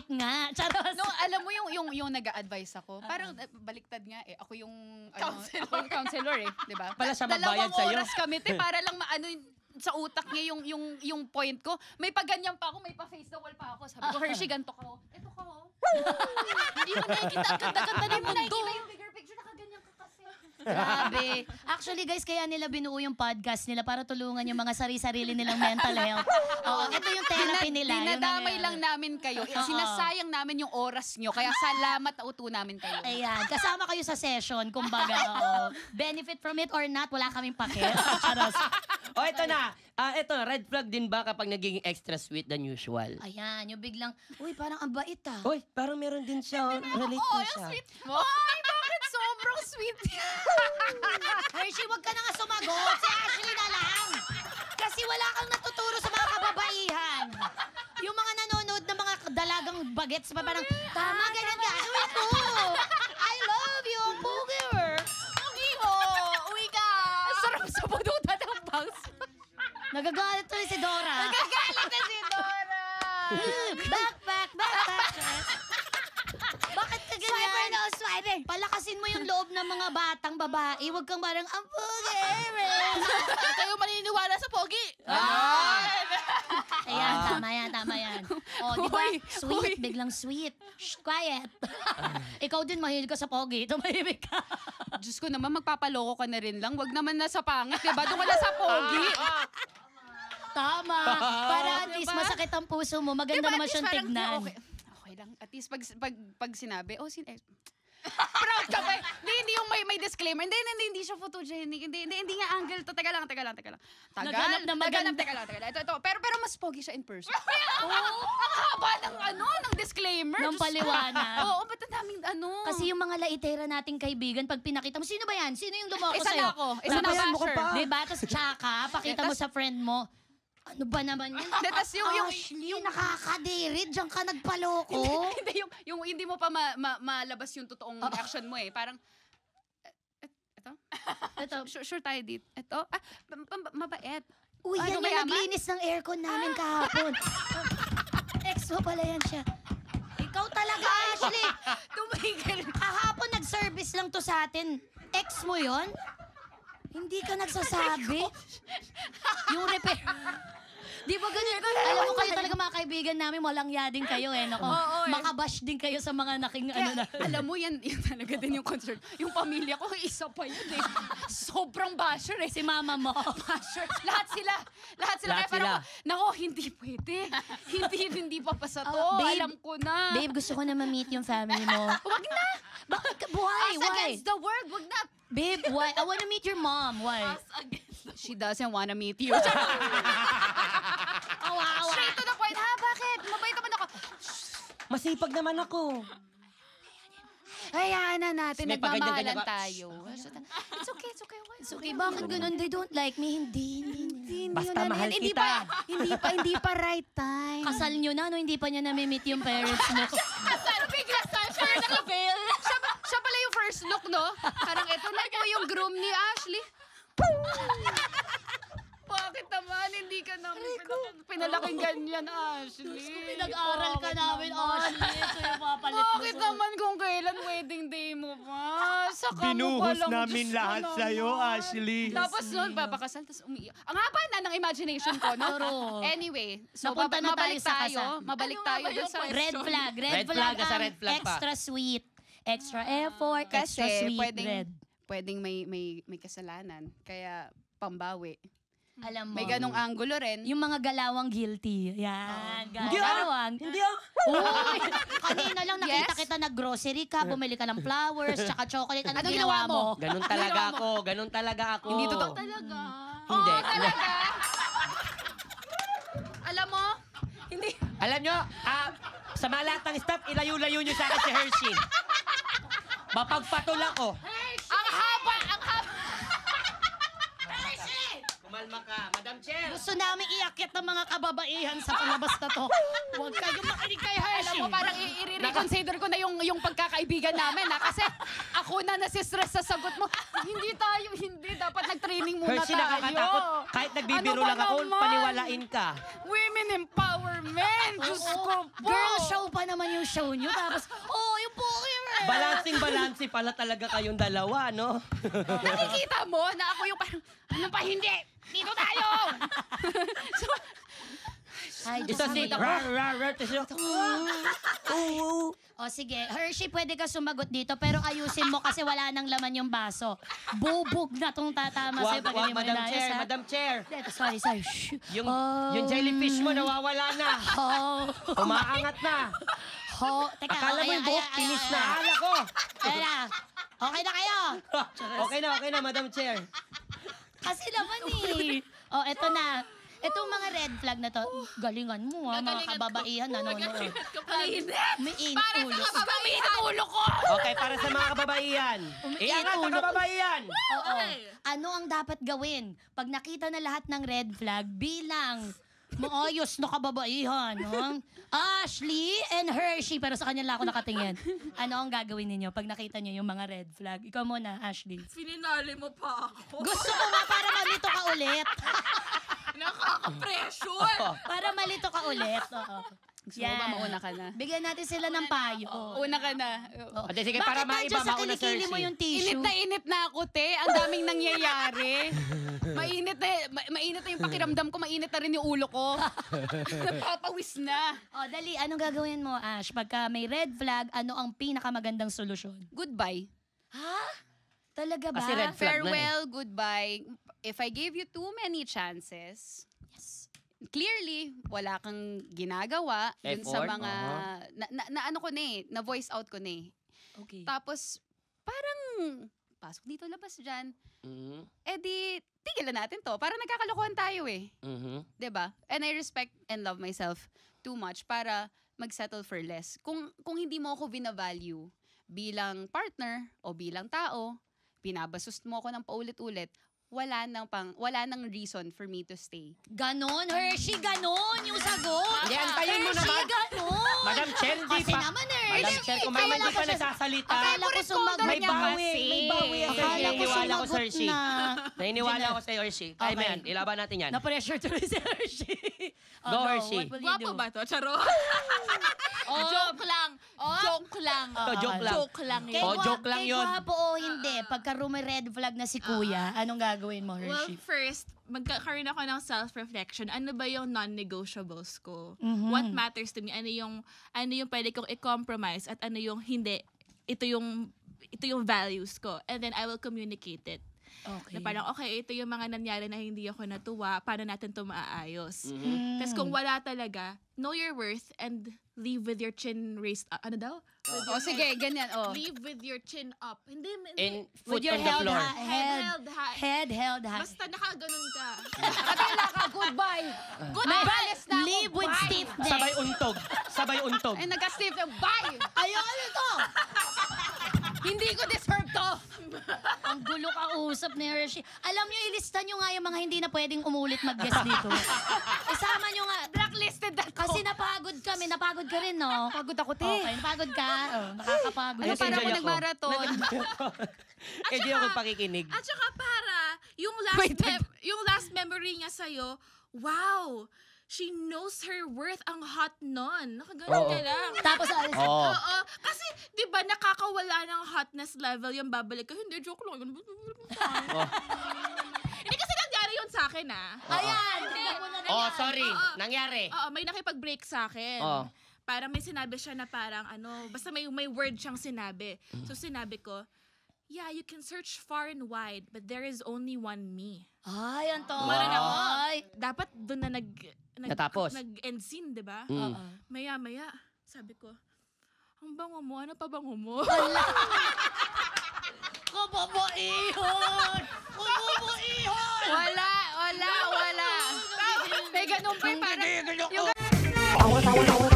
mabait nga. Charos. No, alam mo yung nag-a-advise ako. Parang baliktad nga eh. Ako yung counselor eh, 'di ba? Pala siya magbayad sa'yo. 2 oras kami para lang maano sa utak niya yung point ko. May paganyan pa ako, may pa-face the wall pa ako. Sabi ko, Hershey, ganito ka. Ito ka, Hindi mo nakikita ang ganda-ganda ng mundo. Nakikita yung bigger picture, nakaganyan ka kasi. Grabe. Actually, guys, kaya nila binuo yung podcast nila para tulungan yung mga sarili nilang mental health. Oo, ito yung therapy nila. Dinadamay lang namin kayo. Sinasayang namin yung oras nyo. Kaya salamat na uto namin kayo. Ayan, kasama kayo sa session, kumbaga. Benefit from it or not, wala kaming pake. Charos. O, ito na. Ito, red flag din ba kapag nagiging extra sweet than usual? Ayan, yung biglang, uy, parang ang bait ah. Uy, parang meron din siya. Relate ko siya. Sweet mo. Ay, bakit sobrang sweet? Hershey, wag ka na nga sumagot. Si Ashley na lang. Kasi wala kang natuturo sa mga kababaihan. Yung mga nanonood ng mga dalagang bagets pa parang, tama, ganyan ka. Uy, ito. I love you, Booger. Uwi mo. Uwi ka. Sarap sa budutan ng bangs. Nagagalit tuloy si Dora. Nagagalit na si Dora. Backpack. Bakit ka ganyan? Swiper no, swiper. Palakasin mo yung loob ng mga batang babae. Huwag kang parang, ang Booger. Kayo maniniwala sa pogi. Ayan, tama yan. O, di ba? Sweet, biglang sweet. Shh, quiet. Ikaw din, mahilig ka sa pogi. Tumahimik ka. Diyos ko naman, magpapaloko ka na rin lang. Wag naman na sa pangit, diba? Doon ka na sa pogi. Tama. Para at least masakit ang puso mo. Maganda naman siyang tignan. Okay lang. At least pag sinabi, proud ka ba? Hindi yung may disclaimer. Hindi siya photogenic. Hindi nga angle to. Teka lang. Naghanap na maganda. Teka lang. Ito. Pero mas pogi siya in person. Ang haba ng disclaimer. Ng paliwanag. Oo, ba't ang daming Kasi yung mga laitera nating kaibigan, pag pinakita mo, sino ba yan? Sino yung lumoko Isa sa'yo? na ako. Isa na basher. Diba? Tapos tsaka, pakita mo sa friend mo, ano ba naman yan? Tapos Ashley, nakakadiri. Diyan ka nagpaloko. yung hindi mo pa malabas yung totoong reaction mo eh. Parang, ito? Sure tayo dito. Ito? Mabait. Uy, yan yung naglinis ng aircon namin kahapon. Ex mo pala yan siya. Ikaw talaga, Ashley. Tumigil. Kahapon nag-service lang to sa atin. Ex mo yon? Hindi ka nagsasabi? Yung repair. Di ba ganyan? Alam mo kayo talaga mga kaibigan namin, walang yading kayo eh. Nako, makabash din kayo sa mga naking na. Alam mo, yan talaga din yung concern. Yung pamilya ko, isa pa yun eh. Sobrang basher eh. Si mama mo. Basher. Lahat sila. Kaya parang, nako, hindi pwede. Hindi papasa to. Babe, alam ko na. Babe, gusto ko na ma-meet yung family mo. Wag na. Bakit ka? Why? Against the world. Wag na. Babe, why? I wanna meet your mom. Why? She doesn't wanna meet you. Straight to the point. Bakit? Mabait naman ako. Masipag naman ako. Hayaan na natin. May Nagmamahalan pagganyan tayo. It's okay. It's okay. Bakit ganun? They don't like me. Hindi. Basta mahal kita. Hindi pa right time. Kasal nyo na, no? Hindi pa niya na-meet yung parents mo. Kasal, bigla siya naka-fail. Siya pala yung first look, no? Parang ito na po yung groom ni Ashley. Bakit naman? Hindi ka namin pinalaking ganyan, Ashley. Pinag-aral ka namin, Ashley. Ito yung papalit mo. Bakit naman kung kailan wedding day mo pa? Saka mo pa Binuhos lang. namin Diyos ko lahat naman. sa'yo, Ashley. Tapos nun, papakasal, tapos umiiyak. Ang haba na ng imagination ko, no? Anyway, so Napunta na mabalik tayo sa kasal. Mabalik tayo dun sa... Red flag. Red flag, sa red flag pa. Extra sweet. Extra effort. Kasi extra sweet. Red. pwedeng may kasalanan. Kaya pambawi. Alam mo. May ganong angulo rin. Yung mga galawang guilty. Yan. Hindi Galawang. Hindi Uy! Kanina lang nakita kita nag-grocery ka, bumili ka ng flowers, tsaka chocolate. Anong Anong ginawa ginawa mo? mo? Ganun talaga ako. Hindi totoo talaga. Hindi. Oo, talaga. Alam mo, hindi. Alam nyo, sa mga lahat ng staff, ilayo-layo nyo sa akin si Hershey. Mapagpatol ako. Ang haba. Kumalma ka, Madam Chair. Gusto namin iakit ng mga kababaihan sa palabas na to. Huwag kayong makinig kay Hershey. Alam mo, parang i-reread reconsider ko na yung pagkakaibigan namin, ha? Kasi ako na nasistress sa sagot mo. Hindi. Dapat nag-training muna Hershey, tayo. nakakatakot. Kahit nagbibiro Ano ba lang ako, naman? paniwalain ka. Women empowerment! Diyos ko po! Girl show pa naman yung show nyo. Tapos, yung Pokemon. Balancing pala talaga kayong dalawa, no? Nakikita mo na ako yung parang, ano pa hindi? Dito tayo! So, Ay, Diyos Ito ko, si ako. rar, O sige, Hershey, pwede ka sumagot dito, pero ayusin mo kasi wala nang laman yung baso. Bubog na tong tatama sa'yo pag hindi mo Madam inayos, Chair, ha? Madam Chair. Dito, sorry. Shh. Yung jellyfish mo nawawala na. Umaangat na. Teka, Akala mo yung buhok, finish na. Akala ko. Ayan na. Okay na kayo. Okay na, Madam Chair. Kasi naman eh. Eto na. Itong mga red flag na to, galingan mo ha, mga kababaihan nanonood. May init ulo. Umiinit ulo ko! Okay, para sa mga kababaihan. Iangat ang kababaihan. Oo. Ano ang dapat gawin? Pag nakita na lahat ng red flag, bilang maayos na kababaihan. Ashley and Hershey, pero sa kanya lang ako nakatingin. Ano ang gagawin ninyo pag nakita niyo yung mga red flag? Ikaw muna, Ashley. Pininali mo pa ako. Gusto ko nga para malito ka ulit. Nakaka-pressure! Para malito ka ulit. Oo. Gusto mo ba mauna ka na? Bigyan natin sila ng payo. Una ka na. O, sige, para Bakit maiba, nandiyan sa mauna si kilikili mo Hershey. yung tissue? Init na ako, te. Ang daming nangyayari. Mainit na yung pakiramdam ko. Mainit na rin yung ulo ko. Napapawis na. Dali. Anong gagawin mo, Ash? Pagka may red flag, ano ang pinakamagandang solusyon? Goodbye. Ha? Talaga ba? Kasi red flag na Farewell, goodbye. If I gave you too many chances, clearly, wala kang ginagawa dun sa Effort? mga, na ano ko na eh, na voice out ko na eh. Okay. Tapos, parang, pasok dito, labas dyan. Mhm. Di, tigilan natin to. Parang nagkakalokohan tayo eh. Mhm. 'Di ba? And I respect and love myself too much para mag-settle for less. Kung hindi mo ako bina-value bilang partner o bilang tao, binabastos mo ako ng paulit-ulit, wala nang reason for me to stay. Ganon, Hershey, ganon yung sagot. Hindi, antayin mo Hershey, naman. ganon. Madam Chair, hindi Kasi pa. naman, Madam Hershey. Chair, kung may Akala hindi ko pa siya- nagsasalita. Akala ko sumagot. May bawi. kasi. May bawi ako. Akala ko Naniniwala ako, sumagot Hershey. na. Naniniwala ako sa Hershey. Kaya mo Okay. yan. Ilaban natin yan. Na-pressure tuloy si Hershey. Go, Hershey. What will you do? Guwapo ba to? Charo? Joke lang. Joke lang. Ito, joke lang. Joke lang Kay yun. Oh, joke lang kay yun. gwapo o hindi, pagka may red flag na si Kuya, anong gagawin mo, Well, Hershey? first, magkakaroon ako ng self-reflection. Ano ba yung non-negotiables ko? Mhm. What matters to me? Ano yung pwede kong i-compromise at ano yung hindi? Ito yung values ko. And then I will communicate it. Okay. Na parang, okay, ito yung mga nangyari na hindi ako natuwa. Paano natin ito maaayos? Mhm. Tapos kung wala talaga, know your worth and leave with your chin raised up. Ano daw? Sige, ganyan. Leave with your chin up. Hindi. And With foot your on the held floor. Head held high. Head held high. Basta nakaganon ka. Nakatila ka, goodbye. May Alis na ako, live with bye. stiffness. Sabay untog. Sabay untog. Ay, nagka-stiff yung bye. Ayaw, ano to? Hindi ko deserve to. Ang gulo ka usap ni Hershey. Alam nyo, ilista nyo nga yung mga hindi na pwedeng umulit mag-guest dito. Isama nyo nga. Blacklisted ako. Kasi napagod kami. Napagod ka rin, no? Pagod ako, te. Okay, napagod ka. Nakakapagod. Ano, para Nag-enjoy ako ako. nag-marathon. Hindi ako pakikinig. At saka para, yung Wait, last memory niya sa'yo, wow, she knows her worth. Ang hot nun. Nakaganon ka lang. Tapos, alis. Oo. Oo. Kasi, di ba, nakakawala ng hotness level yung babalik ka. Hindi, joke lang. Oh. Hindi kasi nangyari yun sa akin, ah. Ayan. tignan mo na Oh, yan. sorry. Oo. Nangyari. Oo, may nakipag-break sa akin. Oh. Parang may sinabi siya na parang basta may word siyang sinabi. So sinabi ko, yeah, you can search far and wide, but there is only one me. Ay, ang to. Wow. Ay. Dapat doon na Natapos. nag-end scene, di ba? Mm. Maya-maya, sabi ko, ang bango mo, ano pa bango mo? Kababaihan! Kababaihan! Wala. May ganun pa parang... Ako